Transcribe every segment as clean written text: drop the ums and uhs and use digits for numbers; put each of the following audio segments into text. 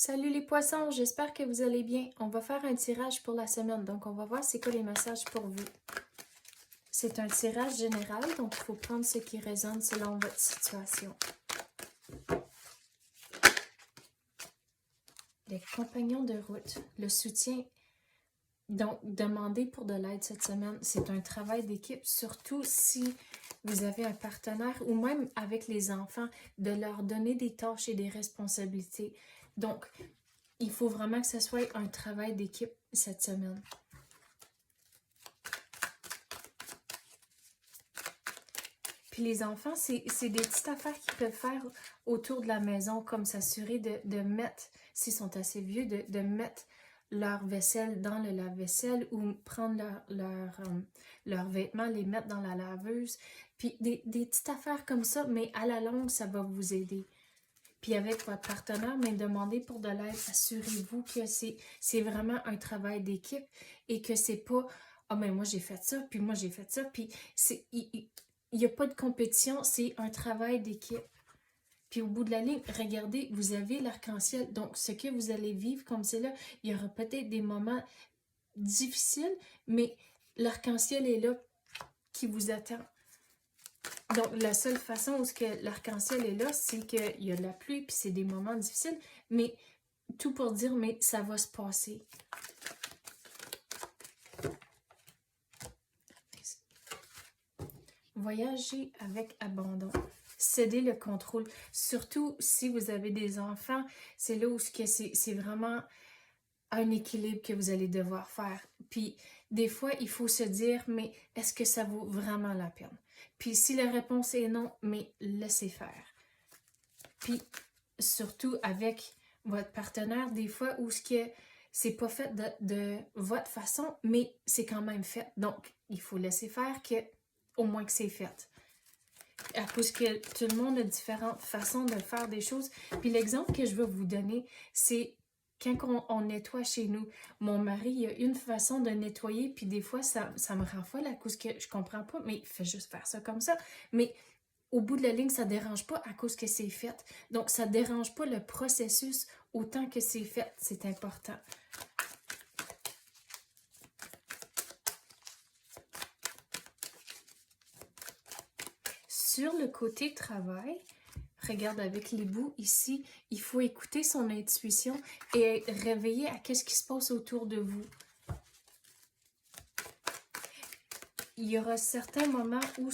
Salut les poissons, j'espère que vous allez bien. On va faire un tirage pour la semaine, donc on va voir c'est quoi les messages pour vous. C'est un tirage général, donc il faut prendre ce qui résonne selon votre situation. Les compagnons de route, le soutien, donc demandez pour de l'aide cette semaine. C'est un travail d'équipe, surtout si vous avez un partenaire ou même avec les enfants, de leur donner des tâches et des responsabilités. Donc, il faut vraiment que ce soit un travail d'équipe cette semaine. Puis les enfants, c'est des petites affaires qu'ils peuvent faire autour de la maison, comme s'assurer de mettre, s'ils sont assez vieux, de mettre leur vaisselle dans le lave-vaisselle ou prendre leurs vêtements, les mettre dans la laveuse. Puis des petites affaires comme ça, mais à la longue, ça va vous aider. Puis avec votre partenaire, mais demandez pour de l'aide, assurez-vous que c'est vraiment un travail d'équipe et que c'est pas « Ah, mais moi j'ai fait ça, puis moi j'ai fait ça », puis il n'y a pas de compétition, c'est un travail d'équipe. Puis au bout de la ligne, regardez, vous avez l'arc-en-ciel, donc ce que vous allez vivre comme c'est là, il y aura peut-être des moments difficiles, mais l'arc-en-ciel est là qui vous attend. Donc, la seule façon où l'arc-en-ciel est là, c'est qu'il y a de la pluie, puis c'est des moments difficiles, mais tout pour dire, mais ça va se passer. Voyager avec abandon. Céder le contrôle. Surtout si vous avez des enfants, c'est là où c'est vraiment un équilibre que vous allez devoir faire. Puis, des fois, il faut se dire, mais est-ce que ça vaut vraiment la peine? Puis, si la réponse est non, mais laissez faire. Puis, surtout avec votre partenaire, des fois où c'est pas fait de votre façon, mais c'est quand même fait. Donc, il faut laisser faire au moins que c'est fait. À cause que tout le monde a différentes façons de faire des choses. Puis l'exemple que je vais vous donner, c'est quand on nettoie chez nous. Mon mari, il a une façon de nettoyer, puis des fois, ça me rend folle à cause que je comprends pas, mais il fait juste faire ça comme ça. Mais au bout de la ligne, ça ne dérange pas à cause que c'est fait. Donc, ça ne dérange pas le processus autant que c'est fait. C'est important. Sur le côté travail, regarde avec les bouts ici, il faut écouter son intuition et être réveillé à ce qui se passe autour de vous. Il y aura certains moments où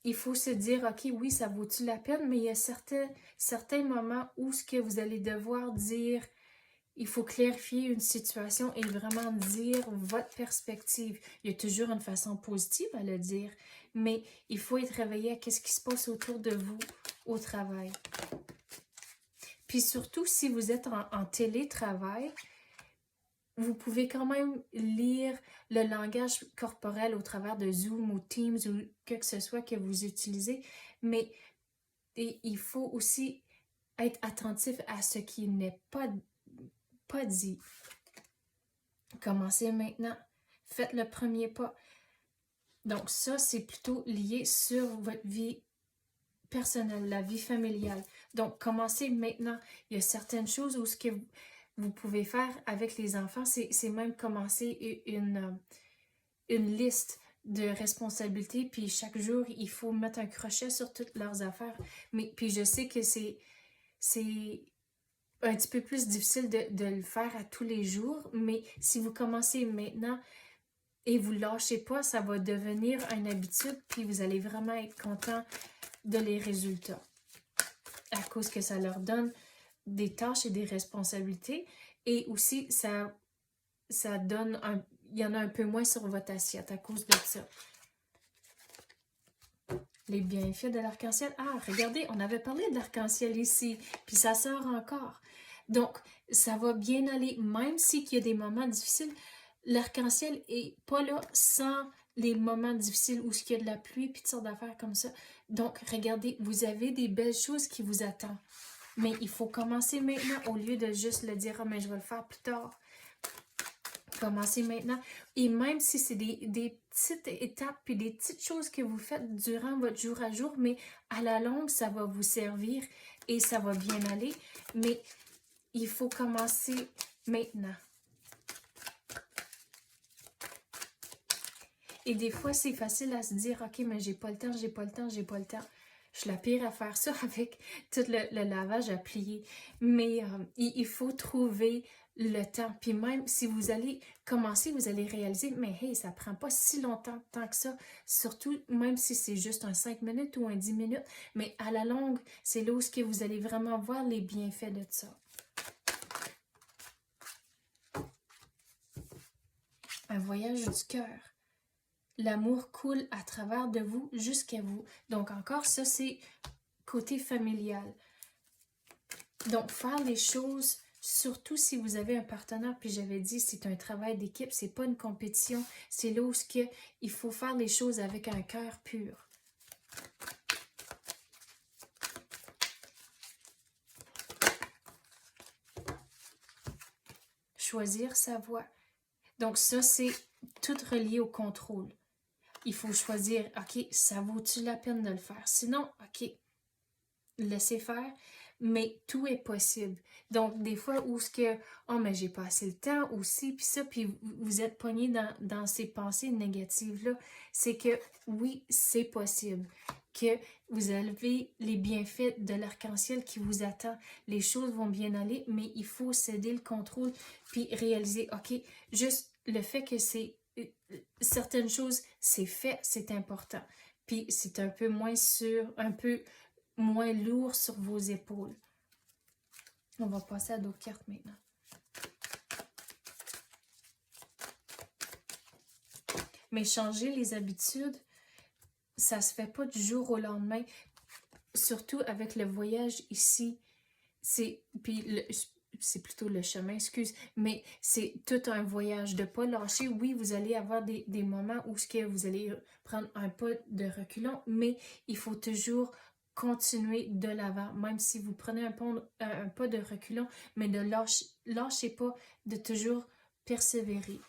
il faut se dire, OK, oui, ça vaut-tu la peine, mais il y a certains moments où vous allez devoir dire, il faut clarifier une situation et vraiment dire votre perspective. Il y a toujours une façon positive à le dire, mais il faut être réveillé à ce qui se passe autour de vous au travail. Puis surtout, si vous êtes en télétravail, vous pouvez quand même lire le langage corporel au travers de Zoom ou Teams ou que ce soit que vous utilisez, mais il faut aussi être attentif à ce qui n'est pas dit. Commencez maintenant. Faites le premier pas. Donc ça, c'est plutôt lié sur votre vie personnelle, la vie familiale. Donc, commencez maintenant. Il y a certaines choses où ce que vous pouvez faire avec les enfants, c'est même commencer une liste de responsabilités, puis chaque jour, il faut mettre un crochet sur toutes leurs affaires. Mais puis je sais que c'est un petit peu plus difficile de le faire à tous les jours, mais si vous commencez maintenant et vous lâchez pas, ça va devenir une habitude, puis vous allez vraiment être content de les résultats. À cause que ça leur donne des tâches et des responsabilités, et aussi ça donne il y en a un peu moins sur votre assiette à cause de ça. Les bienfaits de l'arc-en-ciel. Ah, regardez, on avait parlé de l'arc-en-ciel ici, puis ça sort encore. Donc, ça va bien aller, même s'il y a des moments difficiles. L'arc-en-ciel est pas là sans les moments difficiles où il y a de la pluie, puis toutes sortes d'affaires comme ça. Donc, regardez, vous avez des belles choses qui vous attendent. Mais il faut commencer maintenant au lieu de juste le dire « Ah, mais je vais le faire plus tard ». Commencez maintenant. Et même si c'est des petites étapes puis des petites choses que vous faites durant votre jour à jour, mais à la longue, ça va vous servir. et ça va bien aller, mais il faut commencer maintenant. Et des fois, c'est facile à se dire, OK, mais j'ai pas le temps, j'ai pas le temps, j'ai pas le temps. Je suis la pire à faire ça avec tout le lavage à plier. Mais il faut trouver le temps. Puis même si vous allez commencer, vous allez réaliser, mais hey, ça prend pas si longtemps tant que ça. Surtout, même si c'est juste un 5 minutes ou un 10 minutes. Mais à la longue, c'est là où vous allez vraiment voir les bienfaits de ça. Un voyage du cœur. L'amour coule à travers de vous jusqu'à vous. Donc encore, ça c'est côté familial. Donc faire les choses, surtout si vous avez un partenaire, puis j'avais dit c'est un travail d'équipe, c'est pas une compétition, c'est là où il faut faire les choses avec un cœur pur. Choisir sa voie. Donc ça c'est tout relié au contrôle. Il faut choisir, OK, ça vaut-tu la peine de le faire? Sinon, OK, laissez faire, mais tout est possible. Donc, des fois, où ce que, oh, mais j'ai pas assez le temps aussi, puis ça, puis vous êtes pogné dans ces pensées négatives-là, c'est que, oui, c'est possible, que vous avez les bienfaits de l'arc-en-ciel qui vous attend. Les choses vont bien aller, mais il faut céder le contrôle, puis réaliser, OK, juste le fait que c'est certaines choses, c'est fait, c'est important. Puis c'est un peu moins sûr, un peu moins lourd sur vos épaules. On va passer à d'autres cartes maintenant. Mais changer les habitudes, ça se fait pas du jour au lendemain. Surtout avec le voyage ici. C'est plutôt le chemin, excuse, mais c'est tout un voyage de pas lâcher. Oui, vous allez avoir des moments où vous allez prendre un pas de reculons, mais il faut toujours continuer de l'avant, même si vous prenez un pas de reculons, mais ne lâchez pas, de toujours persévérer.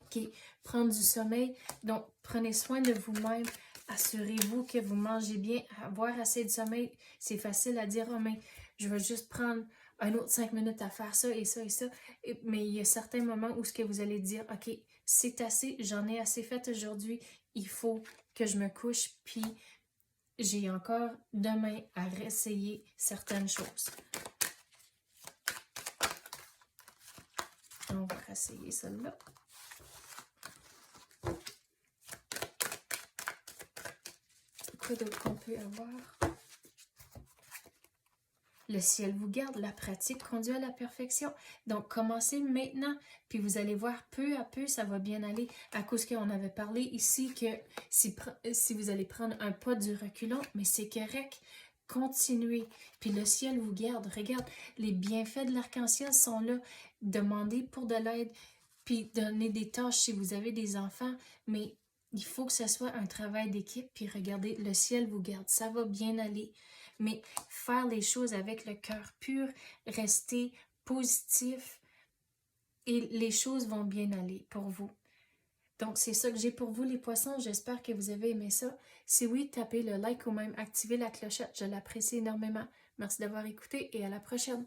OK, prendre du sommeil, donc prenez soin de vous-même, assurez-vous que vous mangez bien, avoir assez de sommeil, c'est facile à dire, oh mais je vais juste prendre un autre 5 minutes à faire ça et ça et ça, mais il y a certains moments où vous allez dire, OK, c'est assez, j'en ai assez fait aujourd'hui, il faut que je me couche, puis j'ai encore demain à réessayer certaines choses. On va réessayer celle-là. Quoi d'autre qu'on peut avoir? Le ciel vous garde, la pratique conduit à la perfection. Donc, commencez maintenant, puis vous allez voir, peu à peu, ça va bien aller. À cause qu'on avait parlé ici que si vous allez prendre un pas du reculon, mais c'est correct, continuez. Puis le ciel vous garde. Regarde, les bienfaits de l'arc-en-ciel sont là. Demandez pour de l'aide, puis donnez des tâches si vous avez des enfants, mais il faut que ce soit un travail d'équipe, puis regardez, le ciel vous garde, ça va bien aller. Mais faire les choses avec le cœur pur, rester positif et les choses vont bien aller pour vous. Donc, c'est ça que j'ai pour vous les poissons. J'espère que vous avez aimé ça. Si oui, tapez le like ou même activez la clochette. Je l'apprécie énormément. Merci d'avoir écouté et à la prochaine.